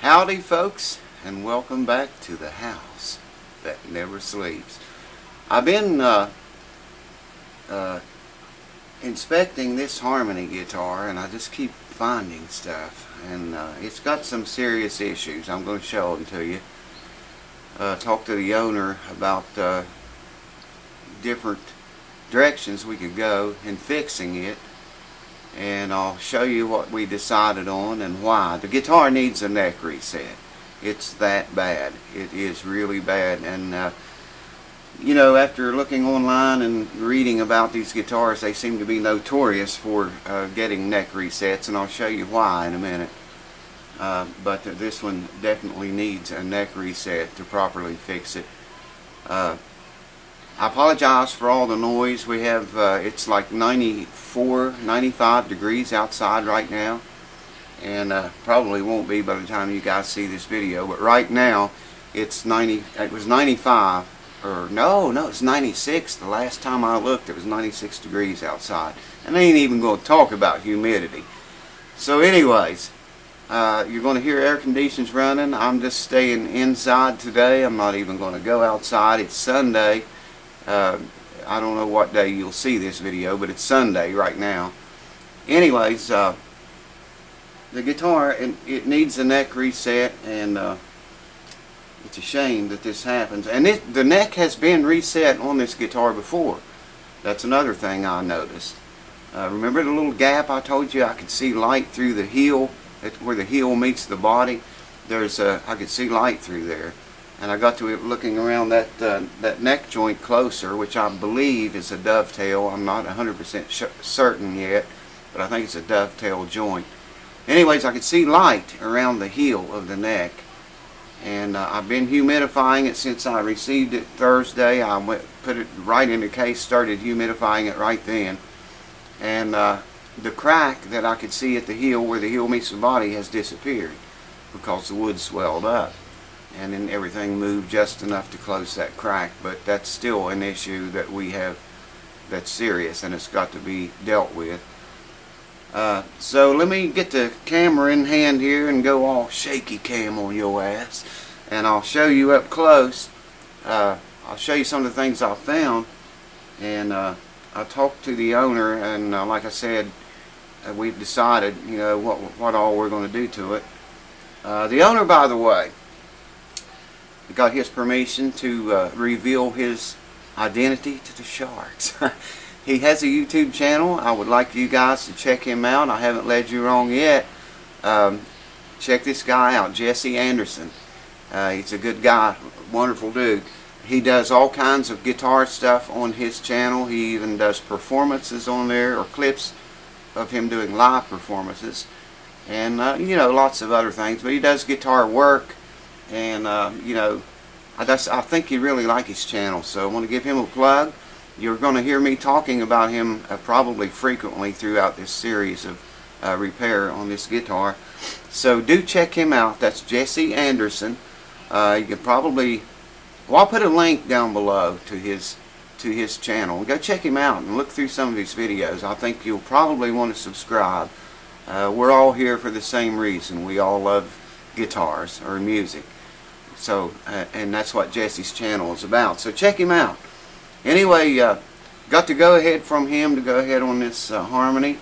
Howdy folks, and welcome back to the house that never sleeps. I've been inspecting this harmony guitar, and I just keep finding stuff, and it's got some serious issues. I'm going to show them to you. Talk to the owner about different directions we could go in fixing it, and I'll show you what we decided on and why. The guitar needs a neck reset. It's that bad. It is really bad. And you know, after looking online and reading about these guitars, they seem to be notorious for getting neck resets, and I'll show you why in a minute. But this one definitely needs a neck reset to properly fix it. I apologize for all the noise. We have it's like 94, 95 degrees outside right now, and probably won't be by the time you guys see this video, but right now it's 90. It was 95, or no, it's 96. The last time I looked, it was 96 degrees outside, and I ain't even going to talk about humidity. So anyways, you're going to hear air conditions running. I'm just staying inside today. I'm not even going to go outside. It's Sunday. I don't know what day you'll see this video, but it's Sunday right now. Anyways, the guitar, it needs a neck reset, and it's a shame that this happens. And the neck has been reset on this guitar before. That's another thing I noticed. Remember the little gap I told you I could see light through the heel, where the heel meets the body? I could see light through there. And I got to it looking around that neck joint closer, which I believe is a dovetail. I'm not 100% certain yet, but I think it's a dovetail joint. Anyways, I could see light around the heel of the neck, and I've been humidifying it since I received it Thursday. I put it right in the case, started humidifying it right then, and the crack that I could see at the heel, where the heel meets the body, has disappeared because the wood swelled up. And then everything moved just enough to close that crack, but that's still an issue that we have that's serious, and it's got to be dealt with. So let me get the camera in hand here and go all shaky cam on your ass, and I'll show you up close. I'll show you some of the things I found, and I talked to the owner, and like I said, we've decided, you know, what all we're going to do to it. The owner, by the way, got his permission to reveal his identity to the sharks. He has a YouTube channel. I would like you guys to check him out. I haven't led you wrong yet. Check this guy out, Jesse Anderson. He's a good guy, wonderful dude. He does all kinds of guitar stuff on his channel. He even does performances on there, or clips of him doing live performances, and you know, lots of other things. But he does guitar work. And you know, I think you really like his channel, so I want to give him a plug. You're going to hear me talking about him probably frequently throughout this series of repair on this guitar. So do check him out. That's Jesse Anderson. You can probably, well, I'll put a link down below to his channel. Go check him out and look through some of his videos. I think you'll probably want to subscribe. We're all here for the same reason. We all love guitars or music. So, and that's what Jesse's channel is about. So check him out. Anyway, got to go ahead from him to go ahead on this harmony.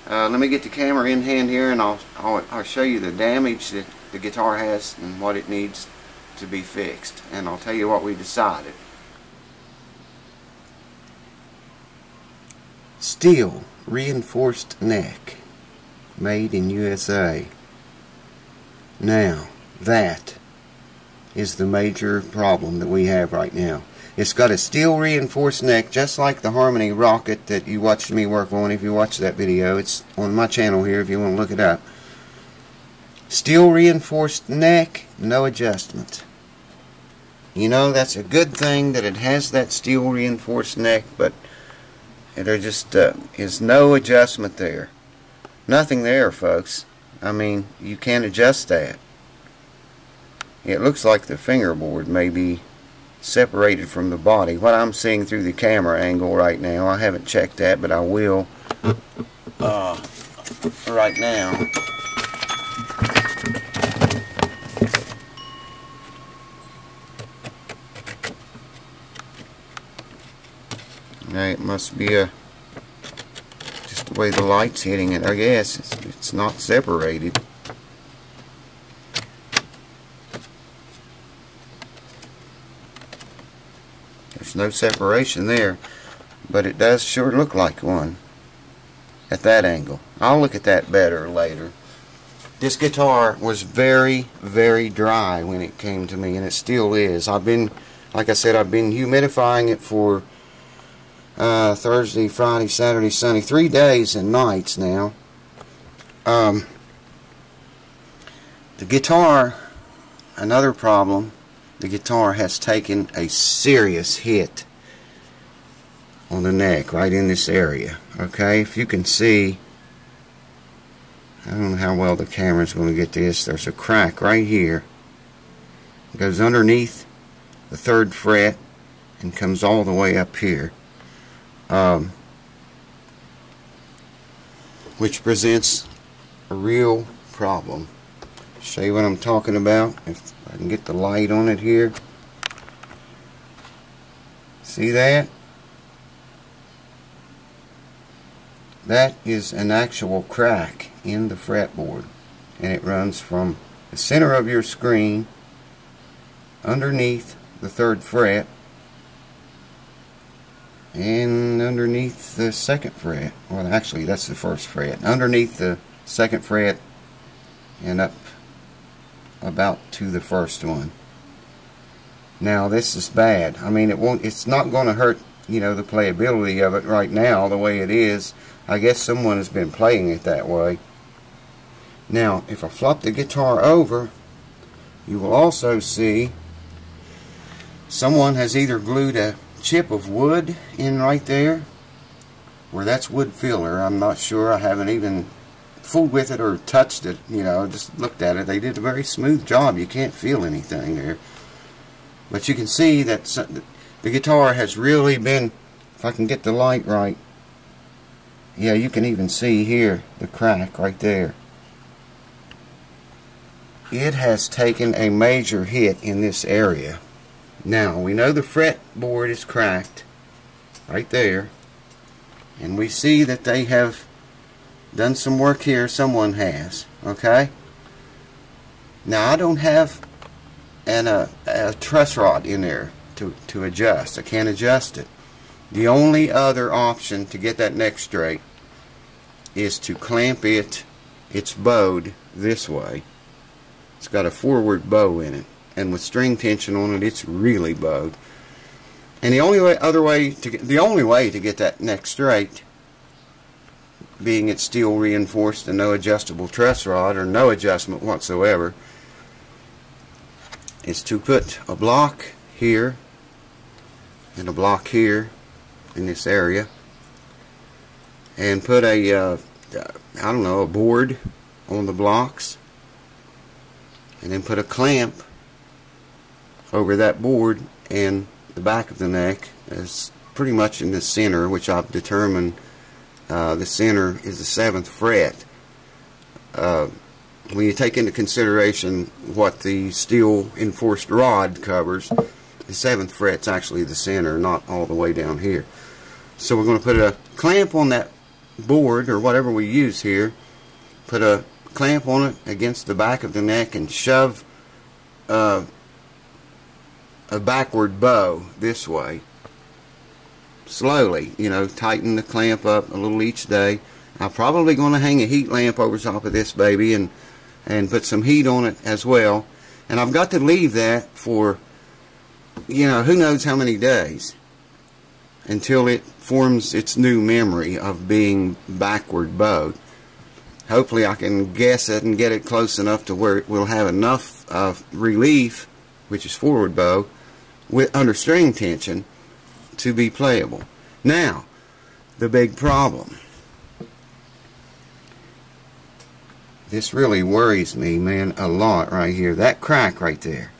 Let me get the camera in hand here, and I'll show you the damage that the guitar has and what it needs to be fixed. And I'll tell you what we decided. Steel reinforced neck, made in USA. Now, that is the major problem that we have right now. It's got a steel reinforced neck, just like the Harmony Rocket that you watched me work on. If you watched that video, it's on my channel here if you want to look it up. Steel reinforced neck, no adjustment. You know, that's a good thing that it has that steel reinforced neck, but there just is no adjustment there. Nothing there, folks. I mean, you can't adjust that. It looks like the fingerboard may be separated from the body. What I'm seeing through the camera angle right now, I haven't checked that, but I will right now. Okay, it must be just the way the light's hitting it. I guess it's not separated. There's no separation there, but it does sure look like one at that angle. I'll look at that better later. This guitar was very, very dry when it came to me, and it still is. Like I said, I've been humidifying it for Thursday, Friday, Saturday, Sunday, 3 days and nights now. The guitar, another problem, the guitar has taken a serious hit on the neck, right in this area. Okay, if you can see, I don't know how well the camera's going to get this. There's a crack right here. It goes underneath the 3rd fret and comes all the way up here, which presents a real problem. Show you what I'm talking about. If I can get the light on it here. See that? That is an actual crack in the fretboard, and it runs from the center of your screen underneath the 3rd fret and underneath the 2nd fret. Well, actually that's the 1st fret. Underneath the 2nd fret and up about to the 1st one. Now this is bad. I mean, it's not going to hurt, you know, the playability of it right now the way it is. I guess someone has been playing it that way. Now, if I flop the guitar over, you will also see someone has either glued a chip of wood in right there, or that's wood filler. I'm not sure. I haven't even fooled with it or touched it. You know, just looked at it. They did a very smooth job. You can't feel anything there. But you can see that the guitar has really been, if I can get the light right, yeah, you can even see here the crack right there. It has taken a major hit in this area. Now, we know the fretboard is cracked right there, and we see that they have done some work here. Someone has, okay? Now, I don't have a truss rod in there to adjust. I can't adjust it. The only other option to get that neck straight is to clamp it. It's bowed this way. It's got a forward bow in it, and with string tension on it, it's really bowed. And the only way to get that neck straight, being it's steel reinforced and no adjustable truss rod or no adjustment whatsoever, is to put a block here and a block here in this area, and put a I don't know, a board on the blocks, and then put a clamp over that board, and the back of the neck is pretty much in the center, which I've determined the center is the 7th fret. When you take into consideration what the steel enforced rod covers, the 7th fret's actually the center, not all the way down here. So we're going to put a clamp on that board, or whatever we use here, put a clamp on it against the back of the neck, and shove a backward bow this way. Slowly, you know, tighten the clamp up a little each day. I'm probably going to hang a heat lamp over top of this baby and put some heat on it as well. And I've got to leave that for, you know, who knows how many days until it forms its new memory of being backward bowed. Hopefully I can guess it and get it close enough to where it will have enough relief, which is forward bow, under string tension, to be playable. Now, the big problem. This really worries me, man, a lot right here. That crack right there.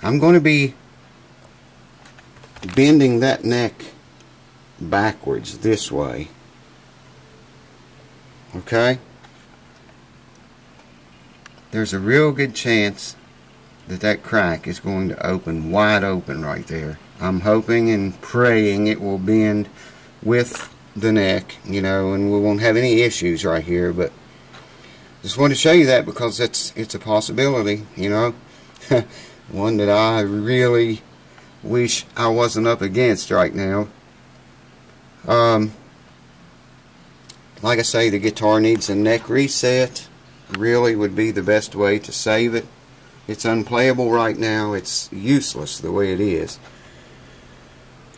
I'm going to be bending that neck backwards this way. Okay? There's a real good chance that that crack is going to open wide open right there. I'm hoping and praying it will bend with the neck, you know, and we won't have any issues right here. But just wanted to show you that because it's a possibility, you know. One that I really wish I wasn't up against right now. Like I say, the guitar needs a neck reset. Really would be the best way to save it. It's unplayable right now. It's useless the way it is.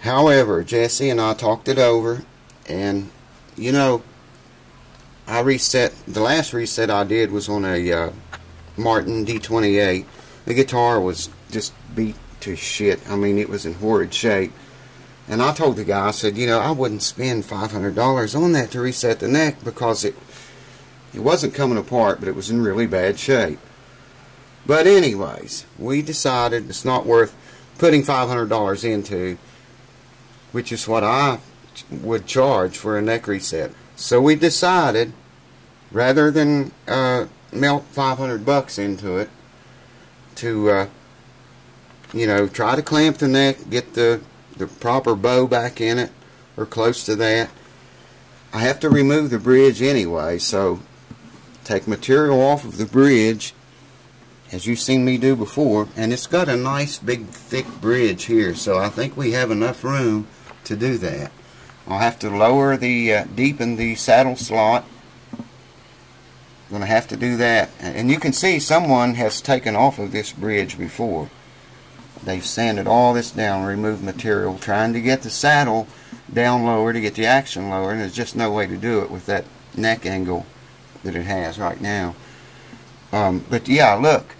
However, Jesse and I talked it over, and you know, I reset. The last reset I did was on a Martin D28. The guitar was just beat to shit. I mean, it was in horrid shape. And I told the guy, I said, you know, I wouldn't spend $500 on that to reset the neck because it wasn't coming apart, but it was in really bad shape. But anyways, we decided it's not worth putting $500 into, which is what I would charge for a neck reset. So we decided, rather than melt $500 into it, to you know, try to clamp the neck, get the proper bow back in it, or close to that. I have to remove the bridge anyway, so take material off of the bridge, as you've seen me do before, and it's got a nice big thick bridge here, so I think we have enough room to do that. I'll have to lower the deepen the saddle slot. I'm going to have to do that, and you can see someone has taken off of this bridge before. They've sanded all this down, removed material, trying to get the saddle down lower to get the action lower, and there's just no way to do it with that neck angle that it has right now. But yeah, look,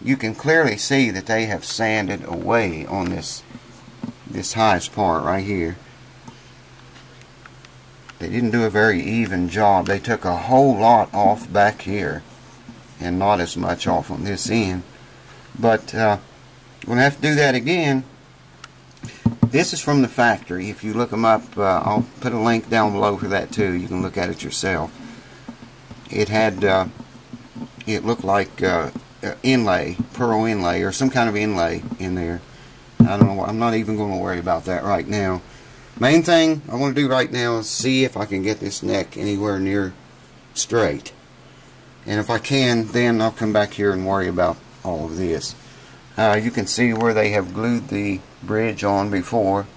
you can clearly see that they have sanded away on this highest part right here. They didn't do a very even job. They took a whole lot off back here and not as much off on this end. But we're going to have to do that again. This is from the factory. If you look them up, I'll put a link down below for that too. You can look at it yourself. It had, it looked like inlay, pearl inlay, or some kind of inlay in there. I don't know. I'm not even going to worry about that right now. Main thing I want to do right now is see if I can get this neck anywhere near straight. And if I can, then I'll come back here and worry about all of this. You can see where they have glued the bridge on before,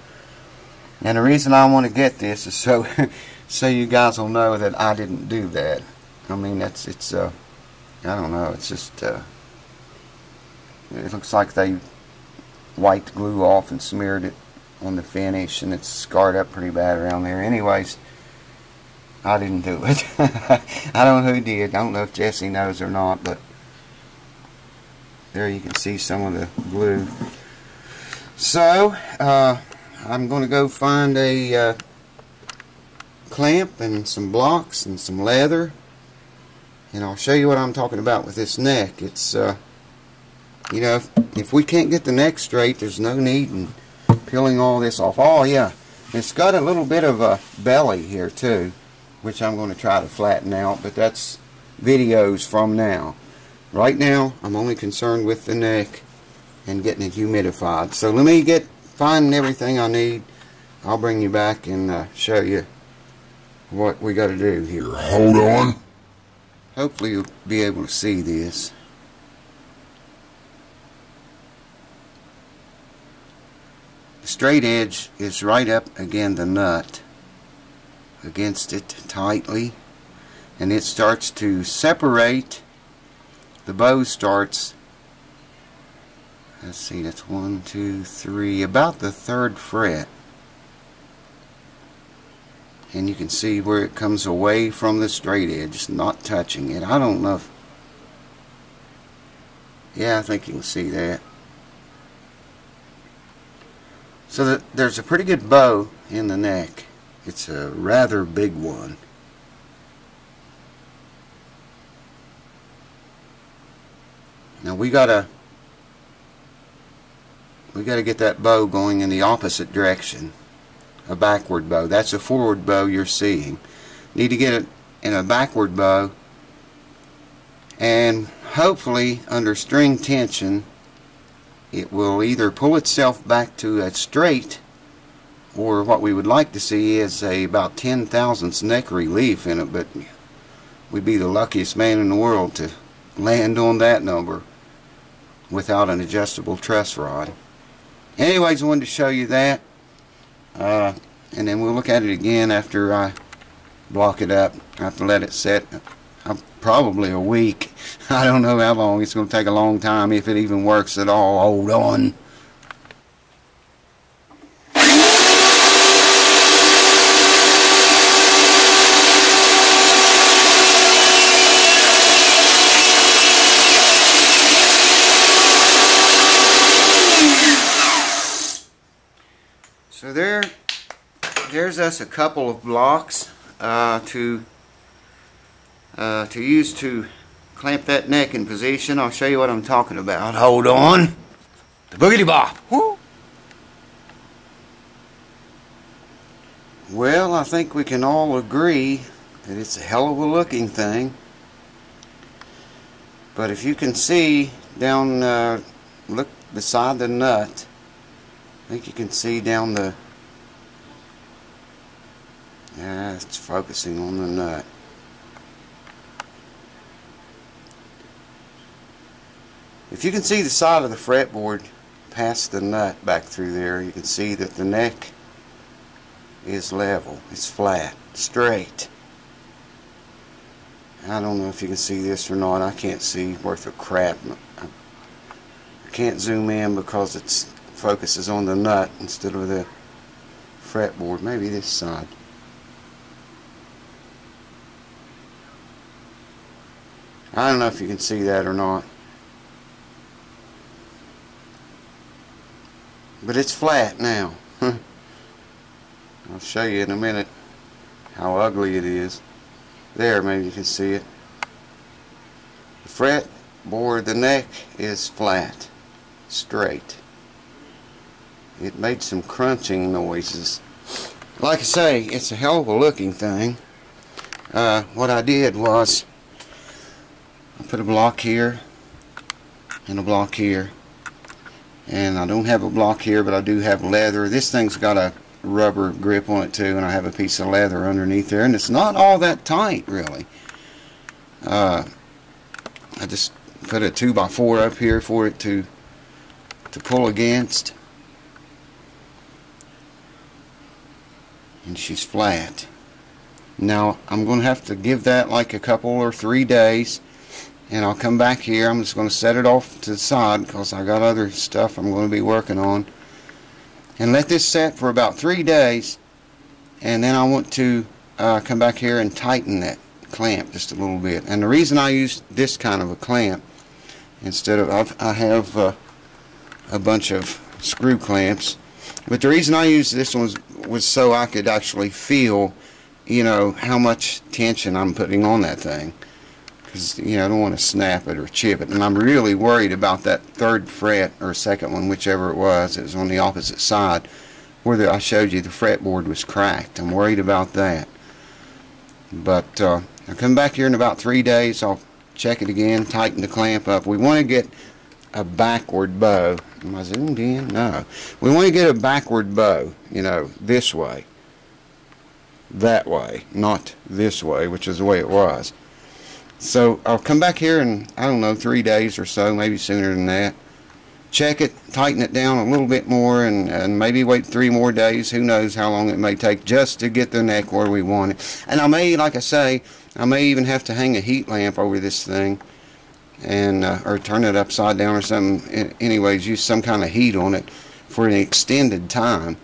and the reason I want to get this is so so you guys will know that I didn't do that. I mean, I don't know, it's just it looks like they wiped glue off and smeared it on the finish, and it's scarred up pretty bad around there. Anyways, I didn't do it. I don't know who did. I don't know if Jesse knows or not, but there you can see some of the glue. So I'm going to go find a clamp and some blocks and some leather, and I'll show you what I'm talking about with this neck. It's you know, if we can't get the neck straight, there's no need in peeling all this off. Oh yeah, it's got a little bit of a belly here too, which I'm going to try to flatten out, but that's videos from now. Right now, I'm only concerned with the neck and getting it humidified. So let me find everything I need. I'll bring you back and show you what we got to do here. Hold on. Hopefully you'll be able to see this. The straight edge is right up against the nut, against it tightly, and it starts to separate. The bow starts, let's see, that's 1, 2, 3, about the 3rd fret. And you can see where it comes away from the straight edge, not touching it. I don't know if, yeah, I think you can see that. So there's a pretty good bow in the neck. It's a rather big one. Now we gotta get that bow going in the opposite direction. A backward bow. That's a forward bow you're seeing. Need to get it in a backward bow, and hopefully under string tension it will either pull itself back to a straight or what we would like to see is about 10 thousandths neck relief in it, but we'd be the luckiest man in the world to land on that number without an adjustable truss rod. Anyways, I wanted to show you that, and then we'll look at it again after I block it up. I have to let it set probably a week. I don't know how long. It's going to take a long time if it even works at all. Hold on. So there's us a couple of blocks to use to clamp that neck in position. I'll show you what I'm talking about. Hold on. The boogity bop. Woo. Well, I think we can all agree that it's a hell of a looking thing. But if you can see down, look beside the nut, I think you can see down the, it's focusing on the nut. If you can see the side of the fretboard past the nut back through there, you can see that the neck is level, it's flat, straight. I don't know if you can see this or not. I can't see worth a crap. I can't zoom in because it focuses on the nut instead of the fretboard. Maybe this side. I don't know if you can see that or not. But it's flat now. I'll show you in a minute how ugly it is. There, maybe you can see it. The fretboard, the neck is flat, straight. It made some crunching noises. Like I say, it's a hell of a looking thing. What I did was I put a block here and a block here, and I don't have a block here, but I do have leather. This thing's got a rubber grip on it too, and I have a piece of leather underneath there, and it's not all that tight really. I just put a 2x4 up here for it to pull against, and she's flat. Now I'm going to have to give that like a couple or 3 days, and I'll come back here. I'm just going to set it off to the side because I got other stuff I'm going to be working on, and let this set for about 3 days, and then I want to come back here and tighten that clamp just a little bit. And the reason I use this kind of a clamp instead of, I have a bunch of screw clamps, but the reason I used this one was so I could actually feel, you know, how much tension I'm putting on that thing, because, you know, I don't want to snap it or chip it. And I'm really worried about that third fret or second one, whichever it was on the opposite side where I showed you the fretboard was cracked. I'm worried about that. But I'll come back here in about 3 days. I'll check it again, tighten the clamp up. We want to get a backward bow. Am I zoomed in? No. We want to get a backward bow, you know, this way, that way, not this way, which is the way it was. So I'll come back here in, I don't know, 3 days or so, maybe sooner than that. Check it, tighten it down a little bit more, and maybe wait 3 more days. Who knows how long it may take just to get the neck where we want it. And I may, like I say, I may even have to hang a heat lamp over this thing, and or turn it upside down or something. Anyways, use some kind of heat on it for an extended time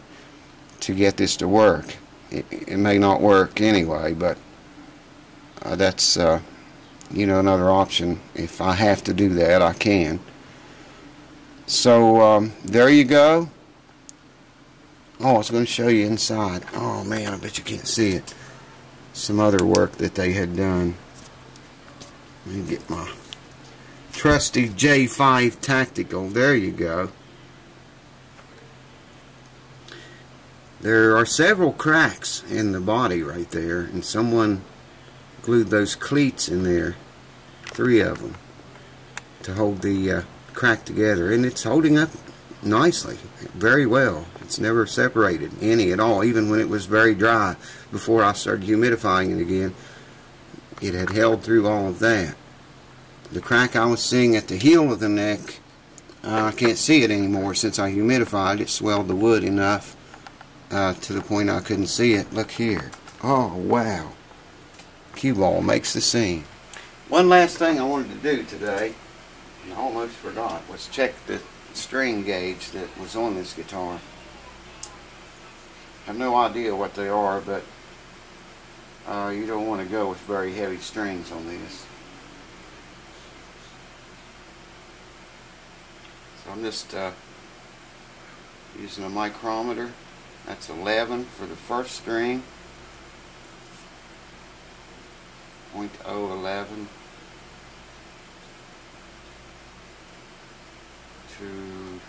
to get this to work. It may not work anyway, but that's you know, another option. If I have to do that, I can. So there you go. Oh, I was going to show you inside. Oh man, I bet you can't see it. Some other work that they had done. Let me get my trusty J5 Tactical. There you go. There are several cracks in the body right there, and someone glued those cleats in there, 3 of them, to hold the crack together, and it's holding up nicely, very well. It's never separated any at all, even when it was very dry before I started humidifying it again. It had held through all of that. The crack I was seeing at the heel of the neck, I can't see it anymore since I humidified. It swelled the wood enough to the point I couldn't see it. Look here. Oh, wow. Cue ball makes the scene. One last thing I wanted to do today, and I almost forgot, was check the string gauge that was on this guitar. I have no idea what they are, but you don't want to go with very heavy strings on this. So I'm just using a micrometer. That's 11 for the first string. 0.011 to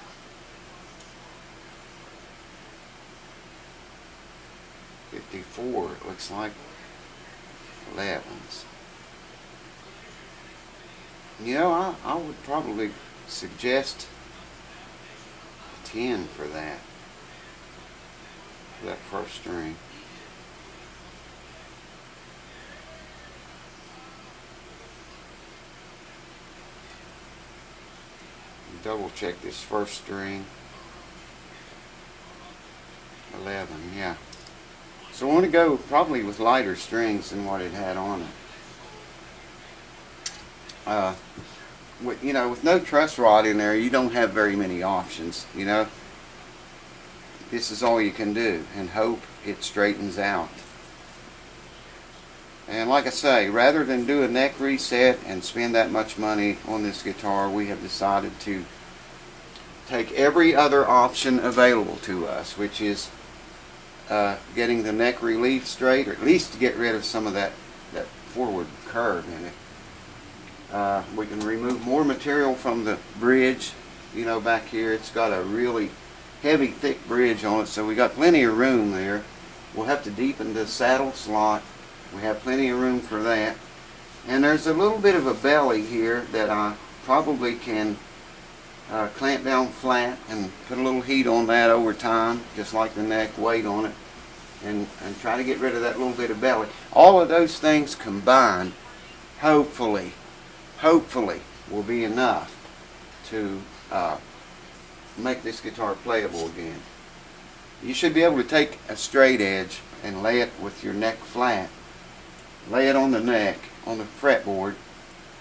54, it looks like 11s. You know, I would probably suggest 10 for that first string. Double check this first string. 11, yeah. So I want to go probably with lighter strings than what it had on it. You know, with no truss rod in there, you don't have very many options. You know, this is all you can do and hope it straightens out. And like I say, rather than do a neck reset and spend that much money on this guitar, we have decided to take every other option available to us, which is getting the neck relief straight, or at least to get rid of some of that forward curve in it. We can remove more material from the bridge. You know, back here it's got a really heavy, thick bridge on it, so we got plenty of room there. We'll have to deepen the saddle slot. We have plenty of room for that. And there's a little bit of a belly here that I probably can clamp down flat and put a little heat on that over time, just like the neck, weight on it, and try to get rid of that little bit of belly. All of those things combined, hopefully will be enough to make this guitar playable again. You should be able to take a straight edge and lay it with your neck flat. Lay it on the neck, on the fretboard,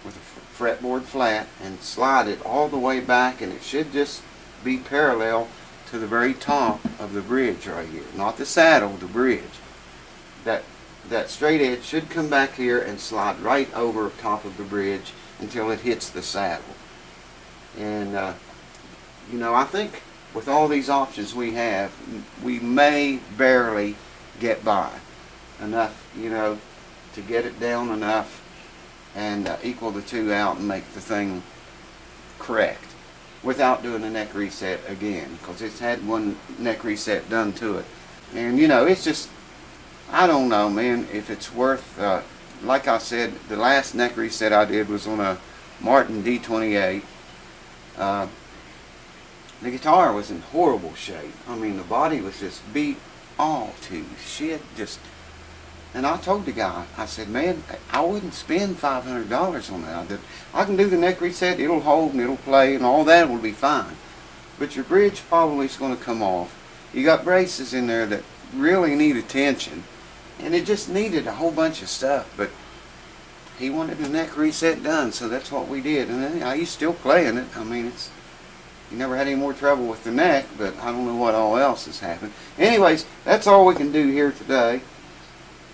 with a fretboard flat, and slide it all the way back, and it should just be parallel to the very top of the bridge right here. Not the saddle, the bridge. That straight edge should come back here and slide right over top of the bridge until it hits the saddle. And you know, I think with all these options we have, we may barely get by enough, you know, to get it down enough and equal the two out and make the thing correct without doing a neck reset again, because it's had one neck reset done to it. And you know, it's just, I don't know, man, if it's worth, like I said, the last neck reset I did was on a Martin D28. The guitar was in horrible shape. I mean, the body was just beat all to shit, just. And I told the guy, I said, man, I wouldn't spend $500 on that. I can do the neck reset, it'll hold and it'll play and all that will be fine. But your bridge probably is going to come off. You got braces in there that really need attention. And it just needed a whole bunch of stuff. But he wanted the neck reset done, so that's what we did. And then, he's still playing it. I mean, he never had any more trouble with the neck, but I don't know what all else has happened. Anyways, that's all we can do here today.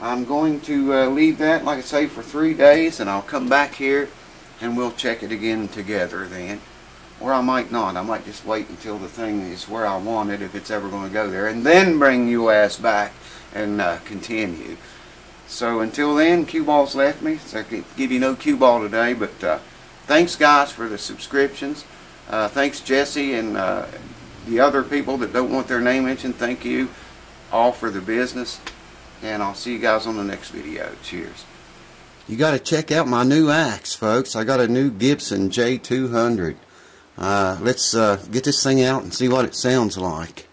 I'm going to leave that, like I say, for 3 days, and I'll come back here and we'll check it again together then. Or I might not. I might just wait until the thing is where I want it, if it's ever going to go there, and then bring you ass back and continue. So until then, cue ball's left me, so I can give you no cue ball today, but thanks guys for the subscriptions. Thanks Jesse and the other people that don't want their name mentioned. Thank you all for the business. And I'll see you guys on the next video. Cheers. You got to check out my new axe, folks. I got a new Gibson J200. Let's get this thing out and see what it sounds like.